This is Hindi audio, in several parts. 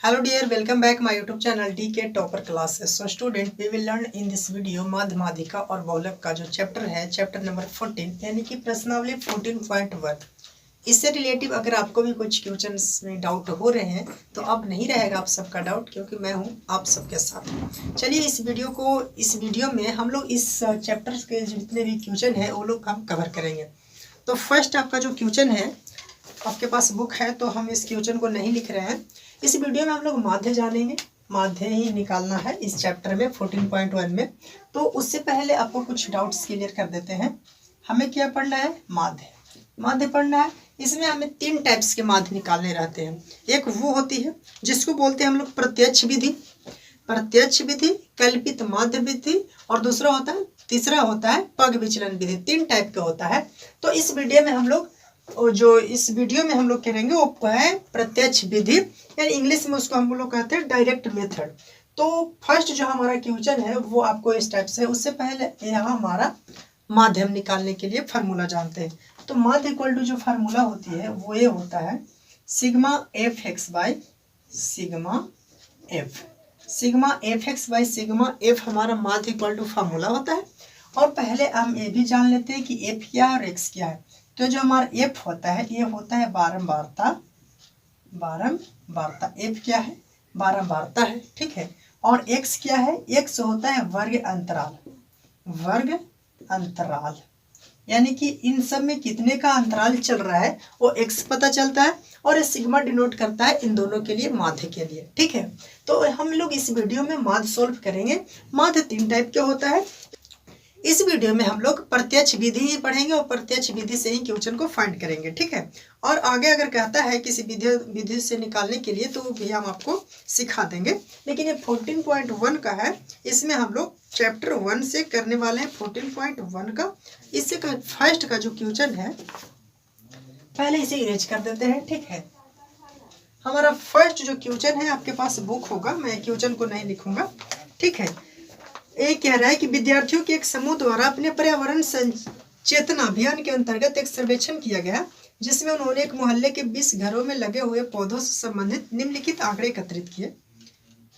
Hello dear, welcome back my YouTube channel DK Topper Classes. So student, we will learn in this video माध्यमाधिका और बहुलक का जो चैप्टर है, चैप्टर नंबर 14 यानी कि प्रश्नावली 14.1। इससे रिलेटिव अगर आपको भी कुछ क्वेश्चंस में डाउट हो रहे हैं तो अब नहीं रहेगा आप सबका डाउट, क्योंकि मैं हूं आप सबके साथ। चलिए इस वीडियो में हम लोग इस चैप्टर के जितने भी क्वेश्चन है वो लोग हम कवर करेंगे। तो फर्स्ट आपका जो क्वेश्चन है, आपके पास बुक है तो हम इस क्वेश्चन को नहीं लिख रहे हैं। इस वीडियो में हम लोग माध्य जानेंगे, माध्य ही निकालना है इस चैप्टर में 14.1 में। तो उससे पहले आपको कुछ डाउट्स क्लियर कर देते हैं। हमें क्या पढ़ना है? माध्य पढ़ना है। इसमें हमें 3 टाइप्स के माध्य निकालने रहते हैं। एक वो होती है जिसको बोलते हैं हम लोग प्रत्यक्ष विधि, कल्पित माध्य विधि, और तीसरा होता है पग विचलन विधि। 3 टाइप का होता है। तो इस वीडियो में हम लोग करेंगे वो है प्रत्यक्ष विधि, यानी इंग्लिश में उसको हम लोग कहते हैं डायरेक्ट मेथड। तो फर्स्ट जो हमारा क्वेश्चन है वो आपको इस टाइप से है। उससे पहले यहाँ हमारा माध्यम निकालने के लिए फार्मूला जानते हैं। तो माध्य इक्वल टू जो फार्मूला होती है वो ये होता है sigma F x by sigma F हमारा माध्य इक्वल टू फार्मूला होता है। और पहले हम ये भी जान लेते हैं कि एफ क्या है और एक्स क्या है। तो जो हमारा एफ होता है ये होता है बारंबारता। एफ क्या है? बारंबारता है, ठीक है। और एक्स क्या है? एक्स होता है वर्ग अंतराल, यानी कि इन सब में कितने का अंतराल चल रहा है वो एक्स पता चलता है, और ये सिग्मा डिनोट करता है इन दोनों के लिए, माध्य के लिए, ठीक है। तो हम लोग इस वीडियो में माध्य सोल्व करेंगे। माध्य 3 टाइप के होता है। इस वीडियो में हम लोग प्रत्यक्ष विधि ही पढ़ेंगे और प्रत्यक्ष विधि से ही क्वेश्चन को फाइंड करेंगे, ठीक है। और आगे अगर कहता है किसी विधि से निकालने के लिए तो भी हम आपको सिखा देंगे। लेकिन ये 14.1 का है, इसमें हम लोग चैप्टर 1 से करने वाले हैं 14.1 का। इससे का फर्स्ट का जो क्वेश्चन है पहले इसे इरेज कर देते हैं, ठीक है। हमारा फर्स्ट जो क्वेश्चन है, आपके पास बुक होगा, मैं क्वेश्चन को नहीं लिखूंगा, ठीक है। एक कह रहा है कि विद्यार्थियों के एक समूह द्वारा अपने पर्यावरण सचेतना अभियान के अंतर्गत एक सर्वेक्षण किया गया, जिसमें उन्होंने एक मोहल्ले के 20 घरों में लगे हुए पौधों से संबंधित निम्नलिखित आंकड़े एकत्रित किए।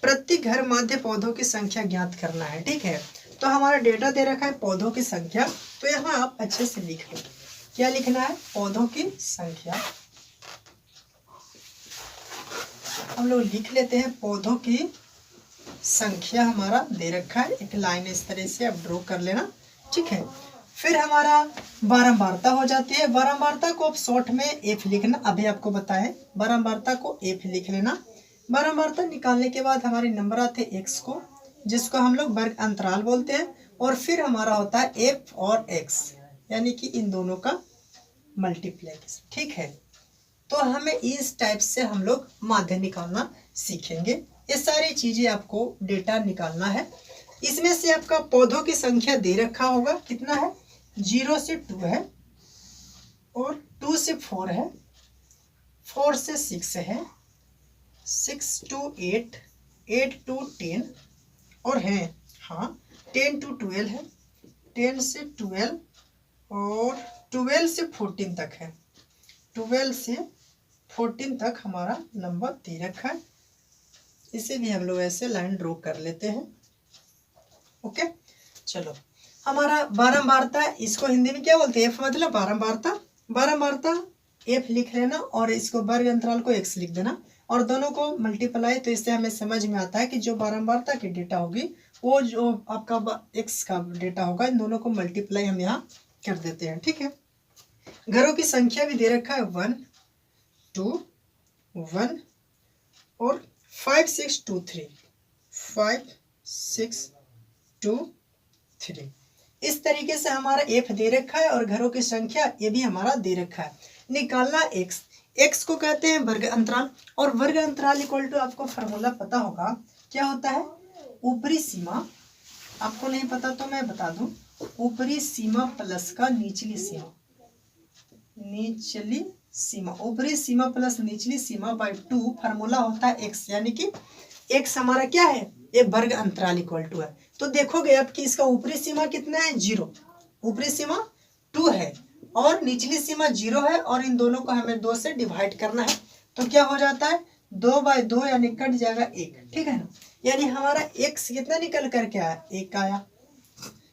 प्रति घर माध्य पौधों की संख्या ज्ञात करना है, ठीक है। तो हमारा डेटा दे रखा है पौधों की संख्या। तो यहाँ आप अच्छे से लिख लो, क्या लिखना है? पौधों की संख्या। हम लोग लिख लेते हैं पौधों की संख्या हमारा दे रखा है। एक लाइन इस तरह से आप ड्रॉ कर लेना, ठीक है। फिर हमारा बारंबारता हो जाती है। बारंबारता को आप शॉर्ट में एफ लिखना, अभी आपको बताएं, बारंबारता को एफ लिख लेना। बारंबारता निकालने के बाद हमारे नंबर आते हैं एक्स को, जिसको हम लोग वर्ग अंतराल बोलते हैं। और फिर हमारा होता है एफ और एक्स, यानी कि इन दोनों का मल्टीप्लाइकेशन, ठीक है। तो हमें इस टाइप से हम लोग माध्य निकालना सीखेंगे। ये सारी चीजें आपको डेटा निकालना है। इसमें से आपका पौधों की संख्या दे रखा होगा, कितना है? 0 से 2 है, और 2 से 4 है, 4 से 6 है, 6 to 8, 8 to 10, और है 10 to 12 है, 10 से 12, और 12 से 14 तक है। 12 से 14 तक हमारा नंबर दे रखा है। इसे भी हम लोग ऐसे लाइन ड्रॉ कर लेते हैं, ओके। चलो, हमारा बारंबारता, इसको हिंदी में क्या बोलते हैं? एफ मतलब बारंबारता एफ लिख लेना, और इसको वर्ग अंतराल को एक्स लिख देना, और दोनों को मल्टीप्लाई। तो इससे हमें समझ में आता है कि जो बारंबारता की डेटा होगी वो जो आपका एक्स का डेटा होगा, इन दोनों को मल्टीप्लाई हम यहाँ कर देते हैं, ठीक है। घरों की संख्या भी दे रखा है 1 2 1 और 5 6 2 3, 5 6 2 3। इस तरीके से हमारा एफ दे रखा है, और घरों की संख्या ये भी हमारा दे रखा है। निकालना एक्स को कहते हैं वर्ग अंतराल, और वर्ग अंतराल इक्वल टू आपको फार्मूला पता होगा, क्या होता है? ऊपरी सीमा। आपको नहीं पता तो मैं बता दूं, ऊपरी सीमा प्लस का निचली सीमा, ऊपरी सीमा प्लस निचली सीमा बाय 2 फार्मूला होता है एक्स, यानी कि एक्स हमारा क्या है? ये वर्ग अंतराल इक्वल टू है। तो देखोगे अब कि इसका ऊपरी सीमा कितना है? 0, ऊपरी सीमा 2 है और निचली सीमा 0 है, और इन दोनों को हमें 2 से डिवाइड करना है। तो क्या हो जाता है? 2/2 यानी कट जाएगा 1, ठीक है ना। यानी हमारा x कितना निकल करके आया, 1 आया।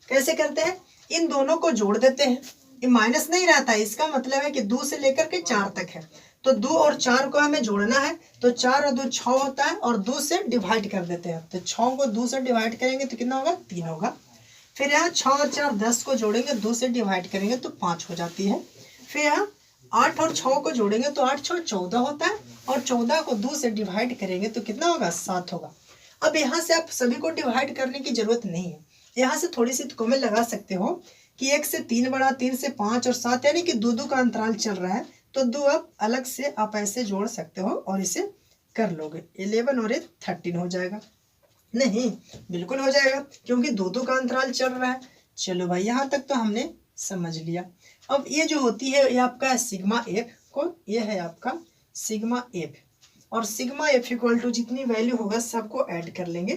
कैसे करते हैं, इन दोनों को जोड़ देते हैं, ये माइनस नहीं रहता है, इसका मतलब है कि 2 से लेकर के 4 तक है, तो 2 और 4 को हमें जोड़ना है, तो 4 और 2 6 होता है, और 2 से डिवाइड कर देते हैं, तो 6 को 2 से डिवाइड करेंगे तो कितना होगा, 3 होगा। फिर यहाँ 6 और 4 10 को जोड़ेंगे, 2 से डिवाइड करेंगे तो 5 हो जाती है। फिर यहाँ 8 और 6 को जोड़ेंगे तो 8 6 14 होता है, और 14 को 2 से डिवाइड करेंगे तो कितना होगा, 7 होगा। अब यहाँ से आप सभी को डिवाइड करने की जरूरत नहीं है, यहाँ से थोड़ी सी तुक्कों में लगा सकते हो कि 1 से 3 बड़ा, 3 से 5 और 7, यानी कि 2 का अंतराल चल रहा है, तो 2 आप अलग से आप ऐसे जोड़ सकते हो और इसे कर लोगे। 11 और 1 13 हो जाएगा, नहीं बिल्कुल हो जाएगा, क्योंकि 2 का अंतराल चल रहा है। चलो भाई, यहाँ तक तो हमने समझ लिया। अब ये जो होती है ये आपका सिग्मा एफ को, ये है आपका सिग्मा एफ, और सिग्मा एफ इक्वल टू जितनी वैल्यू होगा सबको ऐड कर लेंगे,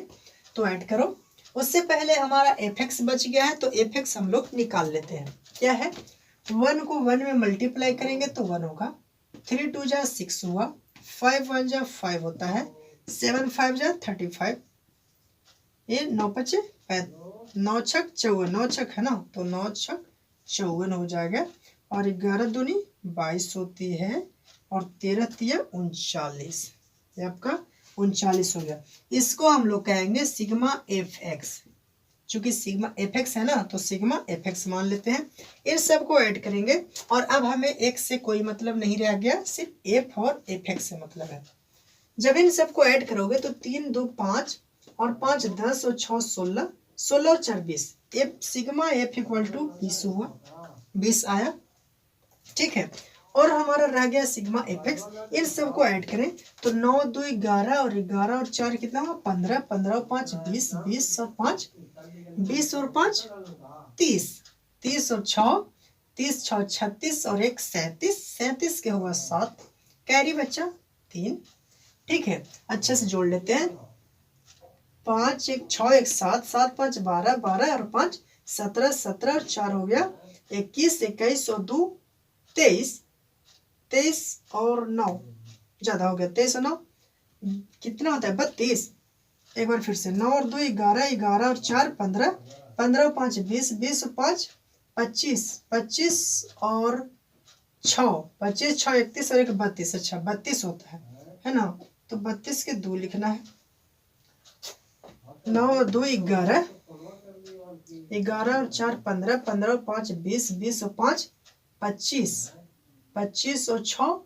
तो ऐड करो। उससे पहले हमारा एफ एक्स बच गया है, तो एफ एक्स हम लोग निकाल लेते हैं। क्या है, 1 को 1 में मल्टीप्लाई करेंगे तो 1 होगा, 3 2 जा 6 हुआ, 5 1 जा 5 होता है, 7 5 जा 35, ये 9 5 9 6 54, 9 6 है ना, तो 9 6 54 हो जाएगा, और 11 दूनी 22 होती है, और 13 3 39, ये आपका 39 हो गया। इसको हम लोग कहेंगे सिग्मा एफ एक्स, चूंकि सिग्मा एफ एक्स है ना, तो सिग्मा एफ एक्स मान लेते हैं। इन सबको ऐड करेंगे, और अब हमें एक्स से कोई मतलब नहीं रह गया, सिर्फ एफ और एफ एक्स से मतलब है। जब इन सबको ऐड करोगे तो 3 2 5 और 5 10 और 6 16, 16 और 4 20, F sigma F equal to 20 हुआ, 20 आया, ठीक है। और हमारा रह गया सिग्मा एफ एक्स, इन सबको ऐड करें तो 9 2 11, और 11 और 4 कितना हुआ, 15, 15 और 5 20, 20 और 5 20 और 5 30, 30 और 6 30, 6 36 और 1 37, 37 के हुआ 7, कैरी बच्चा 3, ठीक है। अच्छे से जोड़ लेते हैं, 5 1 6 1 7, 7 5 12, 12 और 5 17, 17 और 4 हो गया 21, 21 और 2 23, 23 और 9 ज्यादा हो गया, 23 और 9 कितना होता है, 32। एक बार फिर से, 9 और 2 11, 11 और 4 15, 15 और 5 20, 20 और 5 25, 25 और 6 25, 6 31 और 1 32, अच्छा 32 होता है ना, तो 32 के 2 लिखना है, 9 और 2 11, 11 और 4 15, 15 और 5 20, 20 और 5 25, 25 और 6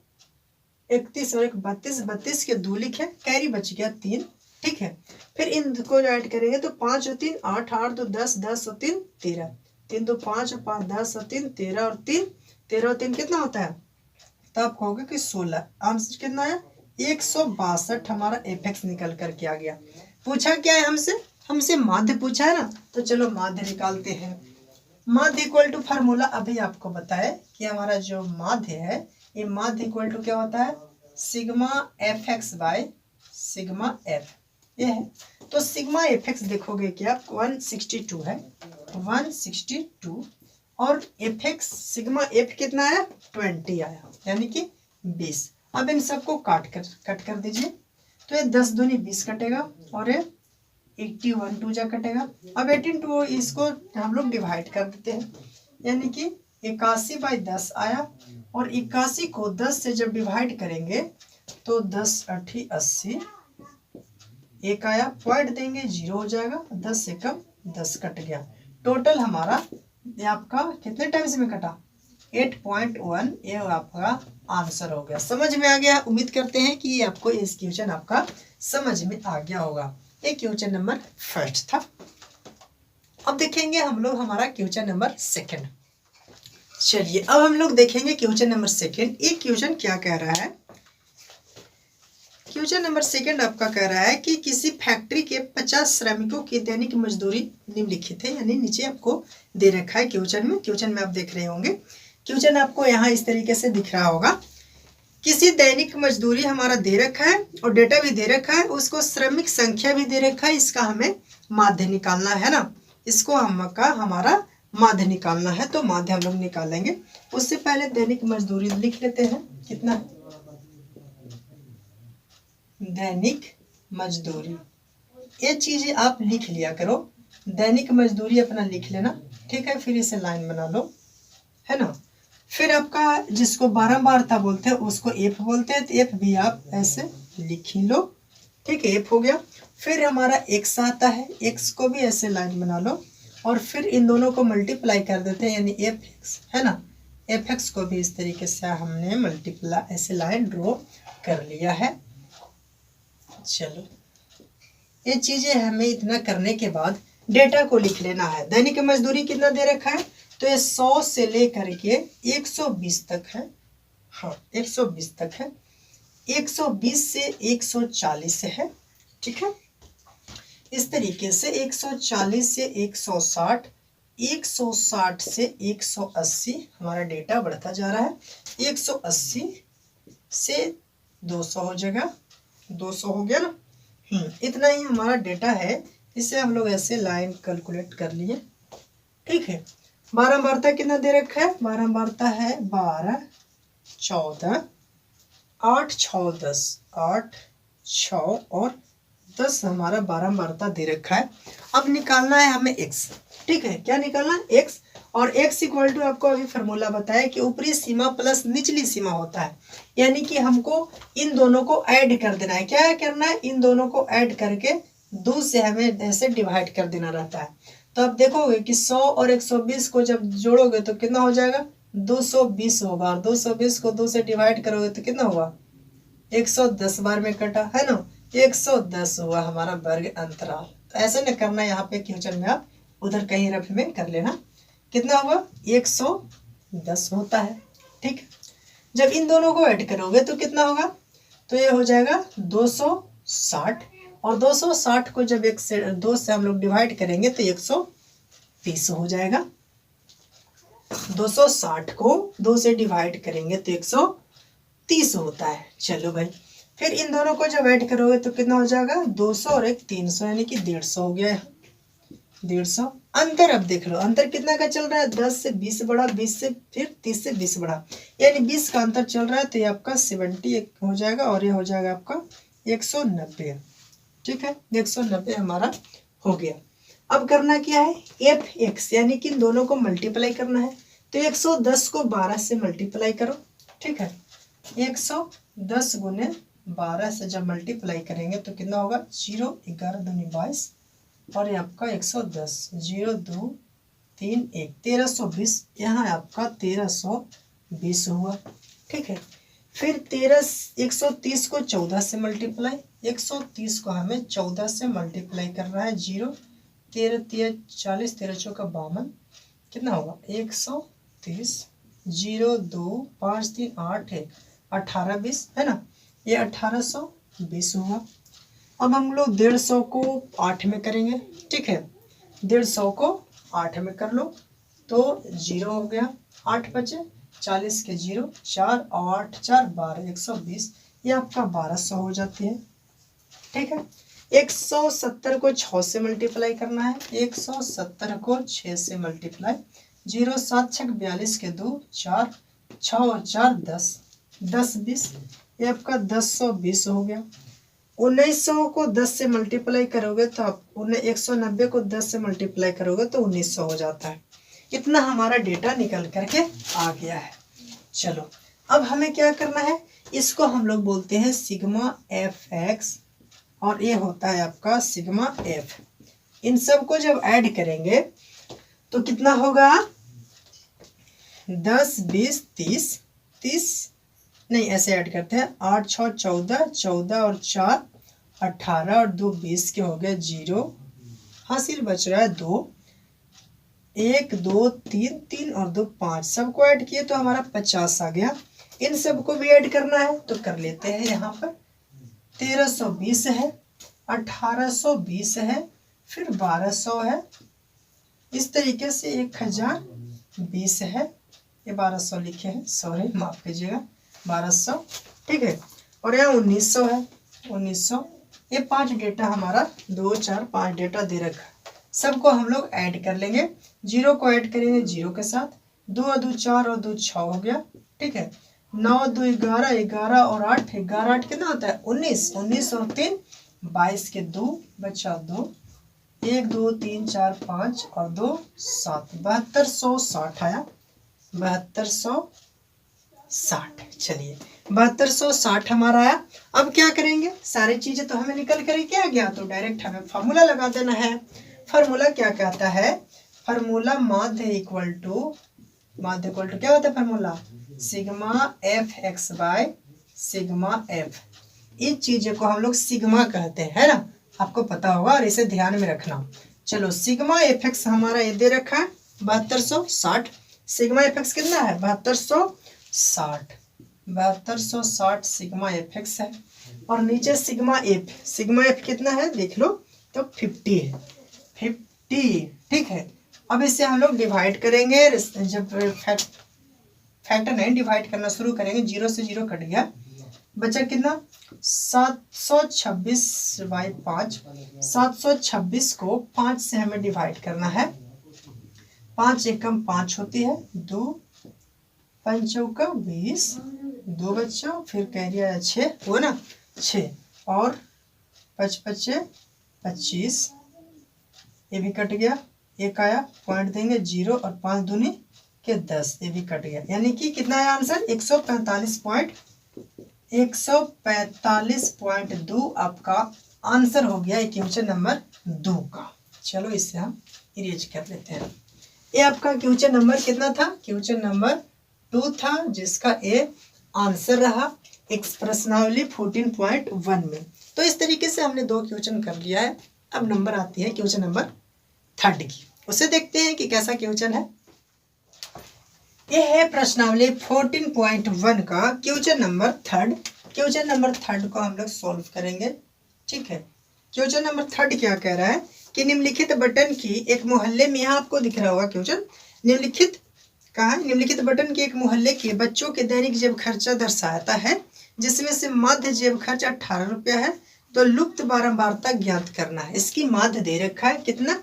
31 और 1 32, 32 के 2 लिखे, कैरी बच गया 3, ठीक है। फिर इन को ऐड करेंगे तो 5 और 3 8, 8 2 10, 10 और 3 13, 3 2 5 और 5 10 और 3 13 और 3 13 और 3 कितना होता है, तो आप कहोगे कि 16, आंसर कितना आया, 162 हमारा एफ एक्स निकल करके आ गया। पूछा क्या है हमसे, हमसे माध्य पूछा है ना, तो चलो माध्य निकालते हैं। माध्य इक्वल टू फार्मूला अभी आपको बताया कि हमारा जो माध्य है, ये माध्य इक्वल टू क्या होता है, sigma F x by sigma F, ये है। तो सिग्मा एफ एक्स देखोगे क्या, 162 है, 162, और एफ एक्स सिग्मा एफ कितना आया, 20 आया, यानी कि 20। अब इन सबको कट कर दीजिए, तो ये 10 दूनी 20 कटेगा, और ये 81 2 जा कटेगा। अब 18 2 इसको हम लोग डिवाइड कर देते हैं, यानी कि 81/10 आया, और 81 को 10 से जब डिवाइड करेंगे तो 10 8 80, एक आया, पॉइंट देंगे 0 हो जाएगा, 10 से कम 10 कट गया। टोटल हमारा ये आपका कितने टाइम्स में कटा, 8.1, ये आपका आंसर हो गया। समझ में आ गया, उम्मीद करते हैं कि आपको इस क्वेश्चन आपका समझ में आ गया होगा। ये क्वेश्चन नंबर फर्स्ट था। अब देखेंगे हम लोग हमारा क्वेश्चन नंबर सेकंड। चलिए अब हम लोग देखेंगे क्वेश्चन नंबर सेकंड। ये क्वेश्चन क्या कह रहा है, क्वेश्चन नंबर सेकंड आपका कह रहा है कि किसी फैक्ट्री के 50 श्रमिकों की दैनिक मजदूरी निम्नलिखित है, यानी नीचे आपको दे रखा है क्वेश्चन में आप देख रहे होंगे। क्वेश्चन आपको यहाँ इस तरीके से दिख रहा होगा, किसी दैनिक मजदूरी हमारा दे रखा है और डेटा भी दे रखा है, उसको श्रमिक संख्या भी दे रखा है, इसका हमें माध्य निकालना है ना, इसको हमारा माध्य निकालना है, तो माध्य हम लोग निकालेंगे। उससे पहले दैनिक मजदूरी लिख लेते हैं, कितना है, दैनिक मजदूरी। ये चीजें आप लिख लिया करो, दैनिक मजदूरी अपना लिख लेना, ठीक है। फिर इसे लाइन बना लो, है ना। फिर आपका जिसको बारंबारता बोलते हैं उसको एफ बोलते हैं, तो एफ भी आप ऐसे लिख ही लो, ठीक है। एफ हो गया। फिर हमारा एक्स आता है, एक्स को भी ऐसे लाइन बना लो और फिर इन दोनों को मल्टीप्लाई कर देते हैं, यानी एफ एक्स, है ना। एफ एक्स को भी इस तरीके से हमने मल्टीप्लाई ऐसे लाइन ड्रॉ कर लिया है। चलो, ये चीजें हमें इतना करने के बाद डेटा को लिख लेना है। दैनिक मजदूरी कितना दे रखा है, तो ये 100 से लेकर के 120 तक है। हाँ, 120 तक है। 120 से 140 है, ठीक है। इस तरीके से 140 से 160, 160 से 180 हमारा डेटा बढ़ता जा रहा है। 180 से 200 हो जाएगा, 200 हो गया ना। इतना ही हमारा डेटा है। इसे हम लोग ऐसे लाइन कैलकुलेट कर लिए, ठीक है। बारंबारता कितना दे रखा है, बारंबारता है 12, 14, 8, 6, 10, 8, 6 और 10 हमारा बारंबारता दे रखा है। अब निकालना है हमें x, ठीक है। क्या निकालना है, x। और x इक्वल टू आपको अभी फार्मूला बताया कि ऊपरी सीमा प्लस निचली सीमा होता है, यानी कि हमको इन दोनों को ऐड कर देना है। क्या करना है, इन दोनों को ऐड करके 2 से हमें ऐसे डिवाइड कर देना रहता है। तो आप देखोगे कि 100 और 120 को जब जोड़ोगे तो कितना हो जाएगा, 220 होगा। और 220 को 2 से डिवाइड करोगे तो कितना होगा, 110 बार में कटा, है ना। 110 हुआ हमारा वर्ग अंतराल। तो ऐसे न करना, यहाँ पे क्वेश्चन में आप उधर कहीं रफ में कर लेना। कितना हुआ, 110 होता है, ठीक है। जब इन दोनों को ऐड करोगे तो कितना होगा, तो ये हो जाएगा 260। और 260 को जब 2 से हम लोग डिवाइड करेंगे तो 130 हो जाएगा। 260 को 2 से डिवाइड करेंगे तो 130 होता है। चलो भाई, फिर इन दोनों को जब ऐड करोगे तो कितना हो जाएगा, 200 और 300, यानी कि 150 हो गया है। 150 अंतर, अब देख लो अंतर कितना का चल रहा है, 10 से 20 बढ़ा, 20 से फिर 30 से 20 बढ़ा, यानी 20 का अंतर चल रहा है। तो ये आपका 70 हो जाएगा और ये हो जाएगा आपका 190, ठीक है। 190 हमारा हो गया। अब करना क्या है, एफ एक्स, यानी कि इन दोनों को मल्टीप्लाई करना है। तो 110 को 12 से मल्टीप्लाई करो, ठीक है। 110 गुने 12 से जब मल्टीप्लाई करेंगे तो कितना होगा, 0, 11 दूनी 22 और ये आपका 110, 0, 2, 3, 1, 1320। यहाँ आपका 1320 हुआ, ठीक है। फिर 130 को 14 से मल्टीप्लाई, 130 को हमें 14 से मल्टीप्लाई करना है। 0, 13, 3, 40, 13 चौका 52, कितना होगा, 130, 0, 2, 5, 3, 8, 1, 18, 20, है ना। ये 1820 हुआ। अब हम लोग 150 को 8 में करेंगे, ठीक है। 150 को 8 में कर लो तो 0 हो गया, 8 बचे, 40 के 0, 4, 8, 4, 12, 120, ये आपका 1200 हो जाती है, ठीक है। 170 को 6 से मल्टीप्लाई करना है। 170 को 6 से मल्टीप्लाई, 0, 7, 6, 42 के 2, 4, 6 और 4, 10, 10, 20, ये आपका 1020 हो गया। 1900 को 10 से मल्टीप्लाई करोगे तो आप 190 को 10 से मल्टीप्लाई करोगे तो 1900 हो जाता है। इतना हमारा डेटा निकल करके आ गया है। चलो, अब हमें क्या करना है, इसको हम लोग बोलते हैं सिग्मा एफ एक्स और ये होता है आपका सिग्मा एफ। इन सब को जब ऐड करेंगे तो कितना होगा, 10, 20, 30, 30 नहीं, ऐसे ऐड करते हैं, 8, 6, 14, 14 और 4, 18 और 2, 20 के हो गए 0, हासिल बच रहा है 2, 1, 2, 3, 3 और 2, 5, सबको ऐड किए तो हमारा 50 आ गया। इन सबको भी ऐड करना है तो कर लेते हैं। यहाँ पर 1320 है, 1820 है, फिर 1200 है, इस तरीके से 1020 है, ये 1200 लिखे हैं, सॉरी माफ कीजिएगा, 1200, ठीक है। और यहाँ 1900 है, 1900, ये 5 डेटा हमारा 2, 4, 5 डेटा दे रखा है। सबको हम लोग ऐड कर लेंगे, 0 को ऐड करेंगे 0 के साथ, 2 और 2 4 और 2 6 हो गया, ठीक है। 9 2 11, 11 और 8, 11 8 कितना होता है 19, 19 और 3 22 के 2 बचा 2, 1 2 3 4 5 और 2 7, 7260 आया, 7260। चलिए 7260 हमारा आया। अब क्या करेंगे, सारी चीजें तो हमें निकल कर क्या गया, तो डायरेक्ट हमें फार्मूला लगा देना है। फार्मूला क्या कहता है, फार्मूला माध्य इक्वल टू क्या होता है formula, sigma F x by sigma F. इस चीज को हम लोग सिग्मा कहते हैं ना, आपको पता होगा और इसे ध्यान में रखना। चलो सिग्मा एफ एक्स हमारा ये दे रखा है 7260, सिग्मा एफ एक्स कितना है 7260, 7260 सिग्मा एफ एक्स है। और नीचे सिग्मा एफ कितना है देख लो, तो 50 है, 50 ठीक है। अब इसे हम लोग डिवाइड करेंगे, जब फैक्टर नहीं डिवाइड करना शुरू करेंगे, 0 से 0 कट गया, बचा कितना 726 बाई 5, 726 को 5 से हमें डिवाइड करना है, 5 एकम 5 होती है, 2 5 चौका 20, 2 बच्चा फिर कह दिया 6 हुआ ना 6, और 5 5 25, ये भी कट गया, एक आया पॉइंट देंगे 0 और 5 दूनी के 10, ये भी कट गया, यानी कि कितना है आंसर 145.2 आपका आंसर हो गया क्वेश्चन नंबर 2 का। चलो इसे हम इरेज कर लेते हैं। ये आपका क्वेश्चन नंबर कितना था, क्वेश्चन नंबर 2 था, जिसका ए आंसर रहा एक प्रश्नावली 14.1 में। तो इस तरीके से हमने 2 क्वेश्चन कर लिया है। अब नंबर आती है क्वेश्चन नंबर 3 की, उसे देखते हैं कि कैसा क्वेश्चन है। ये है प्रश्नावली 14.1 का क्वेश्चन नंबर 3। क्वेश्चन नंबर 3 को हम लोग सॉल्व करेंगे, ठीक है। क्वेश्चन नंबर 3 क्या कह रहा है कि निम्नलिखित बटन की एक मोहल्ले में, यहाँ आपको दिख रहा होगा क्वेश्चन, निम्नलिखित कहा, निम्नलिखित बटन के एक मोहल्ले के बच्चों के दैनिक जेब खर्चा दर्शाता है, जिसमें से माध्य जेब खर्च 18 रुपया है, तो लुप्त बारंबारता ज्ञात करना है। इसकी माध्य दे रखा है कितना,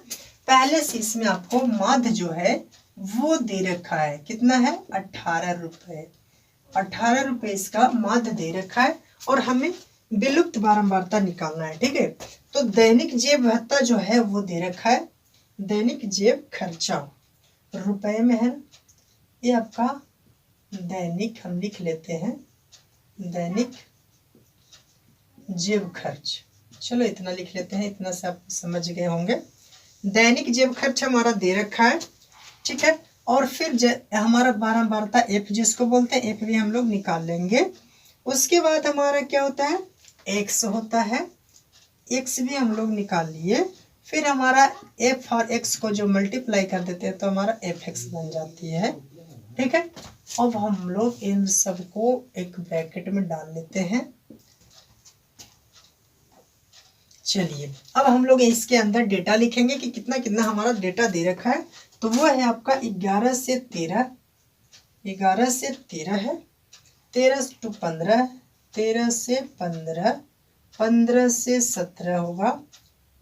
पहले से इसमें आपको माध्य जो है वो दे रखा है, कितना है 18 रुपये, 18 रुपये इसका माध्य दे रखा है, और हमें विलुप्त बारंबारता निकालना है, ठीक है। तो दैनिक जेब भत्ता जो है वो दे रखा है, दैनिक जेब खर्चा रुपए में है, ये आपका दैनिक हम लिख लेते हैं, दैनिक जेब खर्च, चलो इतना लिख लेते हैं, इतना से आप समझ गए होंगे। दैनिक जेब खर्च हमारा दे रखा है, ठीक है। और फिर हमारा बारंबारता एफ जिसको बोलते हैं, एफ भी हम लोग निकाल लेंगे। उसके बाद हमारा क्या होता है एक्स होता है, एक्स भी हम लोग निकाल लिए। फिर हमारा एफ और एक्स को जो मल्टीप्लाई कर देते हैं तो हमारा एफ एक्स बन जाती है, ठीक है। अब हम लोग इन सबको एक ब्रैकेट में डाल लेते हैं। चलिए अब हम लोग इसके अंदर डेटा लिखेंगे कि कितना कितना हमारा डेटा दे रखा है। तो वो है आपका 11 से 13, 11 से 13 है, 13 to 15, 13 से 15, 15 से 17 होगा,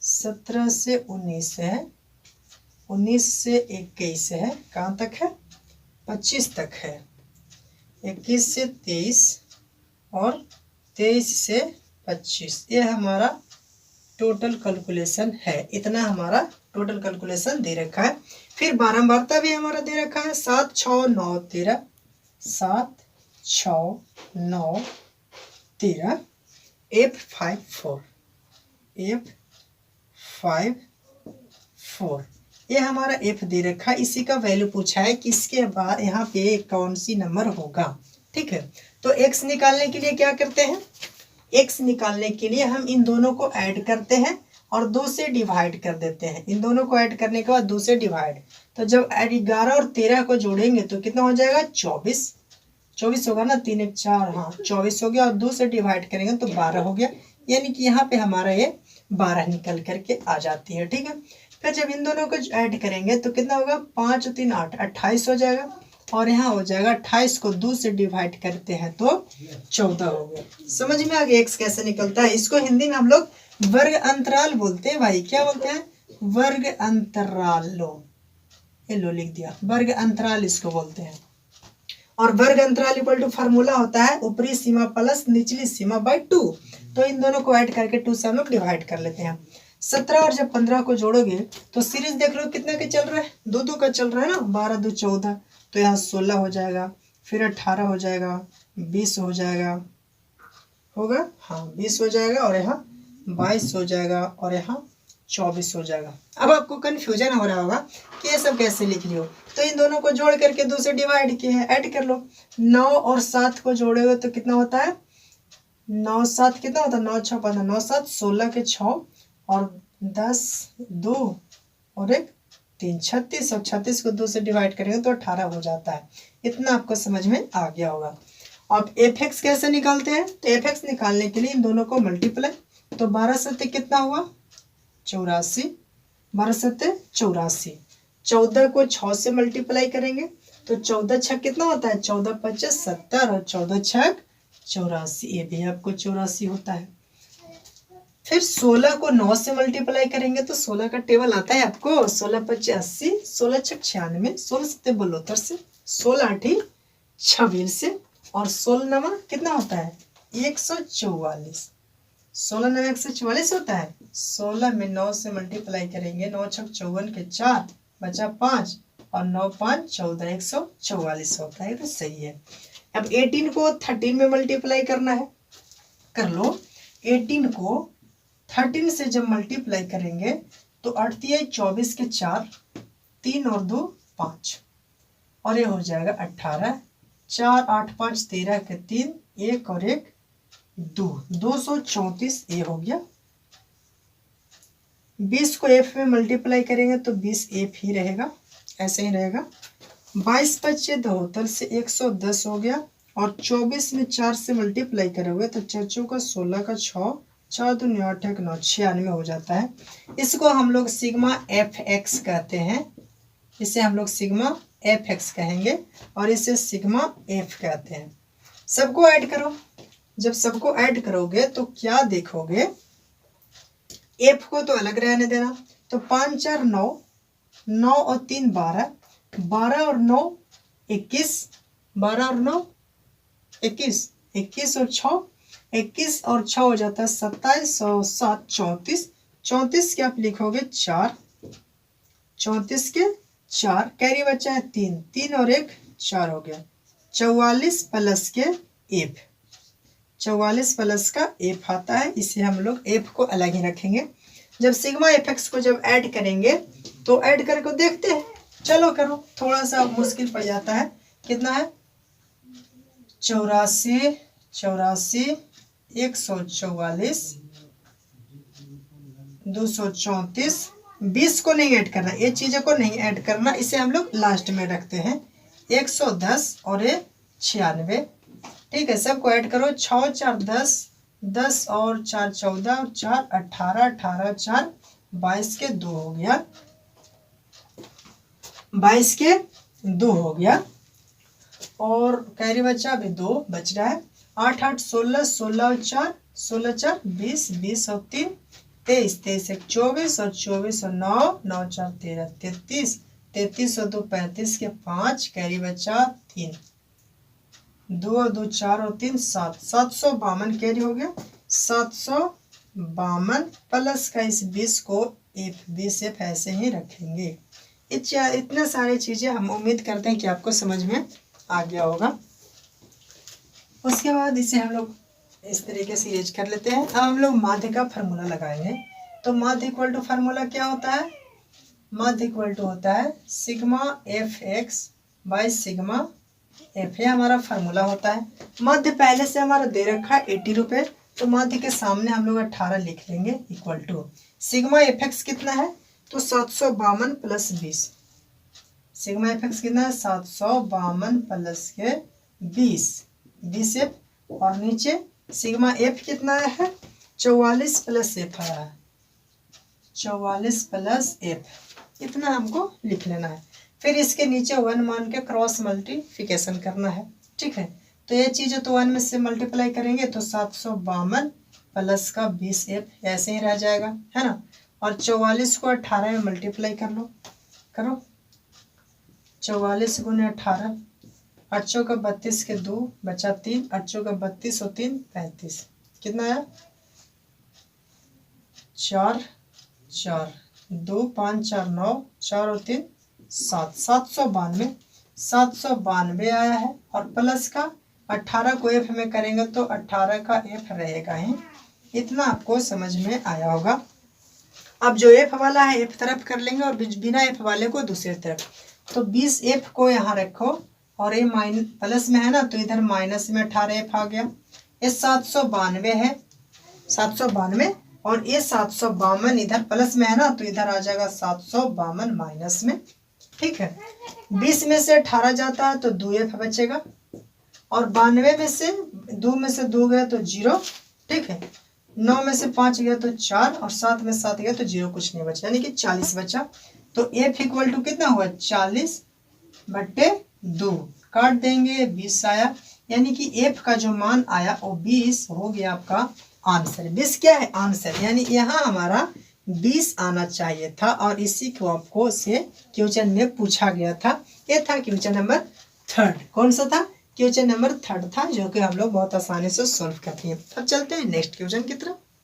17 से 19 है, 19 से 21 है, कहाँ तक है 25 तक है, 21 से 23 और 23 से 25, ये हमारा टोटल कैलकुलेशन है। इतना हमारा टोटल कैलकुलेशन दे रखा है। फिर बारंबारता भी हमारा दे रखा है 7 6 9 13, 7 6 9 13, F54, F54 ये हमारा F दे रखा है। इसी का वैल्यू पूछा है कि इसके बाद यहाँ पे कौन सी नंबर होगा, ठीक है। तो x निकालने के लिए क्या करते हैं, x निकालने के लिए हम इन दोनों को ऐड करते हैं और 2 से डिवाइड कर देते हैं। इन दोनों को ऐड करने के बाद 2 से डिवाइड, तो जब 11 और 13 को जोड़ेंगे तो कितना हो जाएगा 24, 24 होगा ना, 3 1 4, हाँ 24 हो गया, और 2 से डिवाइड करेंगे तो 12 हो गया, यानी कि यहाँ पे हमारा ये 12 निकल करके आ जाती है, ठीक है। फिर जब इन दोनों को ऐड करेंगे तो कितना होगा 5 3 8, 28 हो जाएगा, और यहाँ हो जाएगा 28 को 2 से डिवाइड करते हैं तो 14 हो गया। समझ में आ गया x कैसे निकलता है। इसको हिंदी में हम लोग वर्ग अंतराल बोलते हैं भाई, क्या बोलते हैं वर्ग अंतराल, लो ये लो लिख दिया, वर्ग अंतराल इसको बोलते हैं। और वर्ग अंतराल इक्वल टू फार्मूला होता है ऊपरी सीमा प्लस निचली सीमा बाय 2। तो इन दोनों को ऐड करके 2 से हम लोग डिवाइड कर लेते हैं। 17 और जब 15 को जोड़ोगे तो सीरीज देख लो कितने के चल रहा है, 2 का चल रहा है ना, 12 2 14, तो यहाँ 16 हो जाएगा, फिर 18 हो जाएगा, 20 हो जाएगा, होगा हाँ 20 हो जाएगा, और यहाँ 22 हो जाएगा, और यहाँ 24 हो जाएगा। अब आपको कंफ्यूजन हो रहा होगा कि ये सब कैसे लिख लियो, तो इन दोनों को जोड़ करके 2 से डिवाइड किए हैं, ऐड कर लो। 9 और 7 को जोड़ोगे तो कितना होता है, 9 7 कितना होता है, 9 6 15, 9 7 16 के 6 और 10 2 और 1 3 36, और 36 को 2 से डिवाइड करेंगे तो 18 हो जाता है। इतना आपको समझ में आ गया होगा। अब एफ एक्स कैसे निकालते हैं, तो एफ एक्स निकालने के लिए इन दोनों को मल्टीप्लाई, तो 12 सत्ते कितना हुआ 84, 12 सत्ते 84, 14 को 6 से मल्टीप्लाई करेंगे तो 14 छक कितना होता है, 14 25 70, और 14 छक 84, ये भी आपको 84 होता है। फिर 16 को 9 से मल्टीप्लाई करेंगे तो 16 का टेबल आता है आपको, 16 25 80, 16 छक 96, 16 सत्ते 72 से, 16 8 26 से, और 16 नवा कितना होता है 144, 16 9 144 होता है। 16 में 9 से मल्टीप्लाई करेंगे, 9 छक 54 के 4 बचा 5, और 9 5 14, 144 होता है, तो सही है। अब 18 को 13 में मल्टीप्लाई करना है, कर लो। 18 को 13 से जब मल्टीप्लाई करेंगे तो 8 24 के 4, 3 और 2 5, और ये हो जाएगा 18, 4 8 5 13 के 3, 1 और 1 2, 234, ये हो गया। 20 को एफ में मल्टीप्लाई करेंगे तो 20 एफ ही रहेगा, ऐसे ही रहेगा। 22 25 72 से 110 हो गया, और 24 में 4 से मल्टीप्लाई करोगे तो 4 चौका 16 का 6, 4 2 8 1 9, 96 हो जाता है। इसको हम लोग सिग्मा एफ एक्स कहते हैं, इसे हम लोग सिग्मा एफ एक्स कहेंगे, और इसे सिग्मा एफ कहते हैं। सबको ऐड करो, जब सबको ऐड करोगे तो क्या देखोगे, एफ को तो अलग रहने देना, तो 5 4 9, 9 और 3 12, 12 और 9 21, 12 और 9 21, 21 और 6 21 और 6 हो जाता है 27, और 7 34, 34 के आप लिखोगे 4, 34 के 4, कैरी बचा है 3, 3 और 1 4 हो गया। 44 प्लस के एफ, 44 प्लस का एफ आता है, इसे हम लोग एफ को अलग ही रखेंगे। जब सिग्मा एफ एक्स को जब ऐड करेंगे तो ऐड करके देखते हैं, चलो करो, थोड़ा सा मुश्किल पड़ जाता है। कितना है 84 84 144 234, 20 को नहीं ऐड करना, ये चीज़ों को नहीं ऐड करना, इसे हम लोग लास्ट में रखते हैं। 110 और ये 96, ठीक है। सबको ऐड करो, 6 4 10, 10 और 4 14, और 4 18, 18 4 22 के 2 हो गया, 22 के 2 हो गया, और कैरी बचा अभी 2 बच रहा है। 8 8 16, 16 और 4 16 4 20, 20 और 3 23, 23 1 24, और 24 और 9 9 4 13 33, 33 और 2 35 के 5, कैरी बचा 3, 2 और 2 4 और 3 7, 752 कैरी हो गया। 752 प्लस का इस 20 को एफ 20 एफ ऐसे ही रखेंगे। इतने सारे चीज़ें हम उम्मीद करते हैं कि आपको समझ में आ गया होगा। उसके बाद इसे हम लोग इस तरीके से यूज कर लेते हैं। अब हम लोग माध्य का फार्मूला लगाएंगे, तो माध्य इक्वल टू फार्मूला क्या होता है, माध्य इक्वल टू होता है sigma F x by sigma F, ये हमारा फार्मूला होता है। माध्य पहले से हमारा दे रखा है 80 रुपये, तो माध्य के सामने हम लोग 18 लिख लेंगे equal to sigma F X कितना है, तो 752 प्लस 20, सिग्मा एफ एक्स कितना है 752 प्लस के 20 एफ, और नीचे सिग्मा एफ कितना है 44 प्लस एफ आया है, 44 प्लस एफ, इतना हमको लिख लेना है। फिर इसके नीचे 1 मान के क्रॉस मल्टीप्लिकेशन करना है, ठीक है। तो ये चीज़ तो 1 में से मल्टीप्लाई करेंगे तो 752 प्लस का 20 एफ ऐसे ही रह जाएगा, है ना। और 44 को 18 में मल्टीप्लाई कर लो, करो 44 गुने 18, 8 चौका 32 के 2 बचा 3, 8 चौका 32 और 3 35, कितना आया 4 4, 2 5 4 9, 4 और 3 7, 792 आया है। और प्लस का 18 को एफ में करेंगे तो 18 का एफ रहेगा ही। इतना आपको समझ में आया होगा। अब जो एफ वाला है एफ तरफ कर लेंगे और बिना एफ वाले को दूसरी तरफ। तो 20 एफ को यहाँ रखो और ये माइनस प्लस में है ना, तो इधर माइनस में 18 एफ आ गया। ये 792 है, 792, और ये 752 इधर प्लस में है ना, तो इधर आ जाएगा 752 माइनस में। ठीक है, 20 में से 18 जाता है तो 2 एफ बचेगा, और 92 में से 2 में से 2 गया तो 0। ठीक है, 9 में से 5 गया तो 4, और 7 में 7 गया तो 0, कुछ नहीं बचा, यानी कि 40 बचा। तो एफ इक्वल टू कितना हुआ 40/2, काट देंगे 20 आया, यानी कि एफ का जो मान आया वो 20 हो गया आपका आंसर। 20 क्या है आंसर, यानी यहाँ हमारा 20 आना चाहिए था, और इसी को आपको से क्वेश्चन में पूछा गया था। ये था क्वेश्चन नंबर 3। कौन सा था, क्वेश्चन नंबर 3 था, जो कि हम लोग बहुत आसानी से सॉल्व करते हैं। अब चलते हैं नेक्स्ट क्वेश्चन की तरफ।